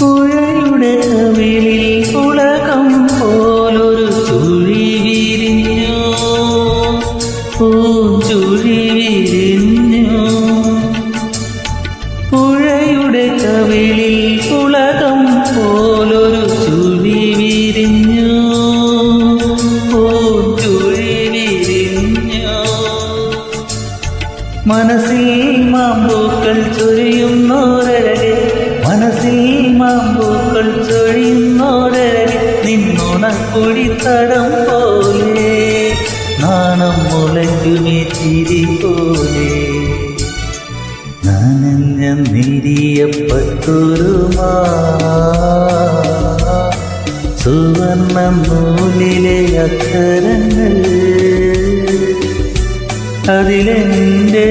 പുഴയുടെ കവിളിൽ ഉലകം പോലൊരു ചുഴി വിരിഞ്ഞു, പൂഞ്ചുഴി വിരിഞ്ഞു. പുഴയുടെ കവിളിൽ ഉലകം പോലൊരു ചുഴി വിരിഞ്ഞു, പൂഞ്ചുഴി വിരിഞ്ഞു. മനസ്സിൽ മാമ്പൂക്കൾ ചൊരിയുന്നോരഴകെ, മനസ്സിൽ മാമ്പൂക്കൾ ചൊരിയുന്നോരഴകെ, നിന്നുണക്കുഴിത്തടം പോലെ നാണം മുളയ്ക്കുമേ ചിരി പോലെ. നനഞ്ഞ നെരിയപ്പട്ടുരുമാ സുവർണ്ണ നൂലിലെ അക്ഷരങ്ങൾ, അതിലെന്റെ